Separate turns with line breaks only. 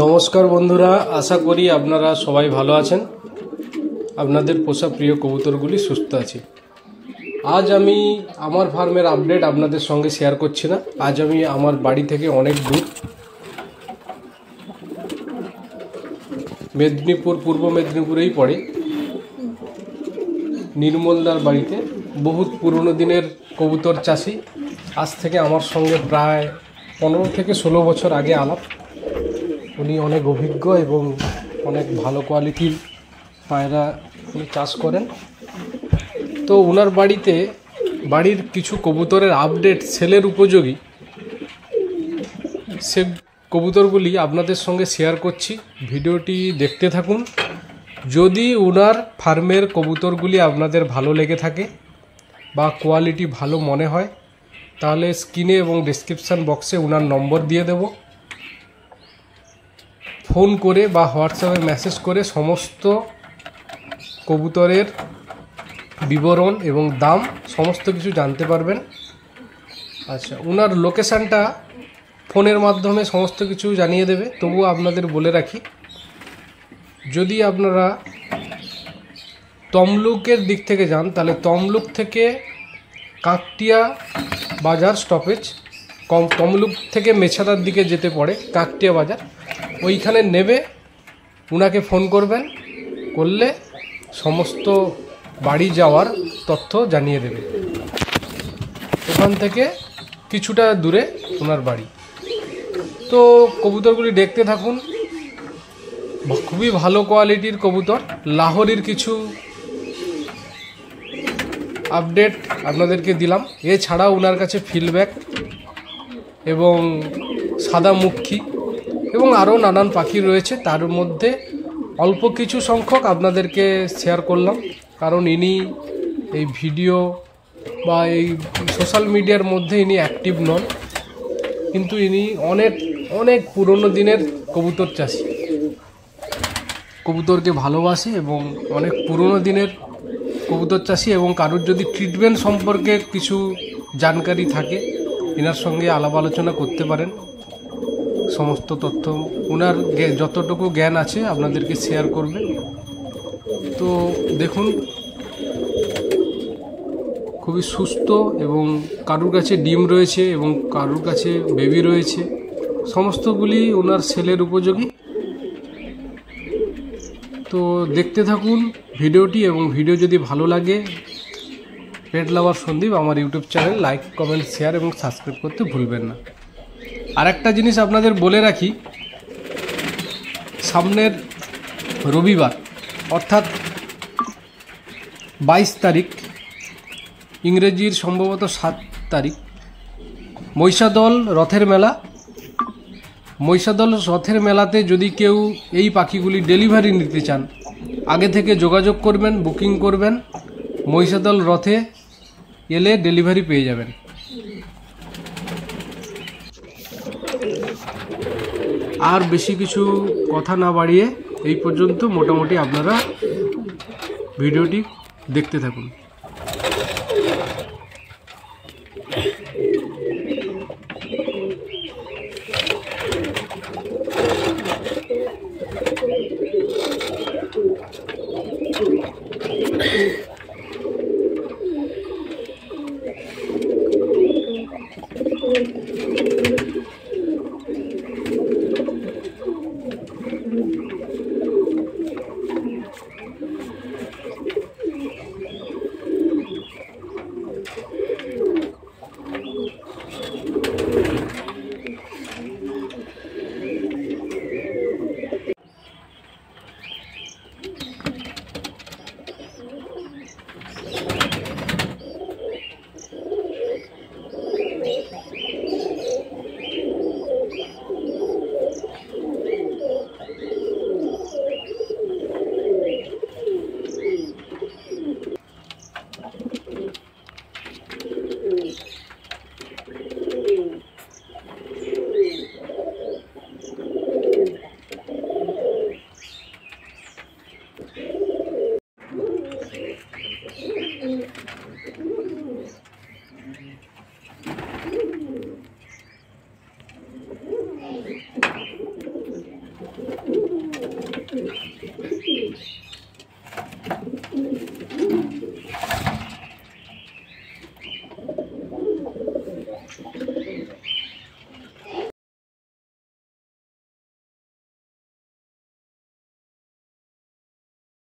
নমস্কার বন্ধুরা, আশা করি আপনারা সবাই ভালো আছেন। আপনাদের পোষা প্রিয় কবুতরগুলি সুস্থ আছে। আজ আমি আমার ফার্মের আপডেট আপনাদের সঙ্গে শেয়ার করছি না। আজ আমি আমার বাড়ি থেকে অনেক দূর, মেদিনীপুর, পূর্ব মেদিনীপুরেই পড়ে, নির্মলদার বাড়িতে। বহুত পুরনো দিনের কবুতর চাষি। আজ থেকে আমার সঙ্গে প্রায় 15 থেকে 16 বছর আগে আলাপ। উনি অনেক অভিজ্ঞ এবং অনেক ভালো কোয়ালিটির পায়রা উনি চাষ করেন। তো ওনার বাড়িতে বাড়ির কিছু কবুতরের আপডেট, সেলের উপযোগী, সে কবুতরগুলি আপনাদের সঙ্গে শেয়ার করছি। ভিডিওটি দেখতে থাকুন। যদি ওনার ফার্মের কবুতরগুলি আপনাদের ভালো লেগে থাকে বা কোয়ালিটি ভালো মনে হয়, তাহলে স্ক্রিনে এবং ডেসক্রিপশান বক্সে ওনার নম্বর দিয়ে দেব। ফোন করে বা হোয়াটসঅ্যাপে মেসেজ করে সমস্ত কবুতরের বিবরণ এবং দাম সমস্ত কিছু জানতে পারবেন। আচ্ছা, ওনার লোকেশানটা ফোনের মাধ্যমে সমস্ত কিছু জানিয়ে দেবে। তবুও আপনাদের বলে রাখি, যদি আপনারা তমলুকের দিক থেকে যান, তাহলে তমলুক থেকে কাকটিয়া বাজার স্টপেজ, তমলুক থেকে মেছাদার দিকে যেতে পড়ে কাকটিয়া বাজার, ওইখানে নেবে ওনাকে ফোন করবেন। করলে সমস্ত বাড়ি যাওয়ার তথ্য জানিয়ে দেবে। ওখান থেকে কিছুটা দূরে ওনার বাড়ি। তো কবুতরগুলি দেখতে থাকুন। খুবই ভালো কোয়ালিটির কবুতর। লাহোরির কিছু আপডেট আপনাদেরকে দিলাম। এছাড়াও ওনার কাছে ফিল্ডব্যাক এবং সাদামুখী এবং আরও নানান পাখি রয়েছে। তার মধ্যে অল্প কিছু সংখ্যক আপনাদেরকে শেয়ার করলাম, কারণ ইনি এই ভিডিও বা এই সোশ্যাল মিডিয়ার মধ্যে ইনি অ্যাক্টিভ নন, কিন্তু ইনি অনেক অনেক পুরনো দিনের কবুতর চাষি, কবুতরকে ভালোবাসে এবং অনেক পুরনো দিনের কবুতর চাষি। এবং কারোর যদি ট্রিটমেন্ট সম্পর্কে কিছু জানকারি থাকে, এনার সঙ্গে আলাপ আলোচনা করতে পারেন। সমস্ত তথ্য ওনার যতটুকু জ্ঞান আছে আপনাদেরকে শেয়ার করবে। তো দেখুন, খুবই সুস্থ এবং কারুর কাছে ডিম রয়েছে এবং কারুর কাছে বেবি রয়েছে। সমস্তগুলি ওনার সেলের উপযোগী। তো দেখতে থাকুন ভিডিওটি, এবং ভিডিও যদি ভালো লাগে পেট লাভার সন্দীপ আমার YouTube channel like, comment, share এবং সাবস্ক্রাইব করতে ভুলবেন না। আর একটা জিনিস আপনাদের বলে রাখি, সামনের রবিবার অর্থাৎ 22 তারিখ, ইংরেজির সম্ভবত 7 তারিখ, মহিষাদল রথের মেলা। মহিষাদল রথের মেলাতে যদি কেউ এই পাখিগুলি ডেলিভারি নিতে চান, আগে থেকে যোগাযোগ করবেন, বুকিং করবেন। মহিষাদল রথে এলে ডেলিভারি পেয়ে যাবেন। আর বেশি কিছু কথা না বাড়িয়ে এই পর্যন্ত মোটামুটি আপনারা ভিডিওটি দেখতে থাকুন।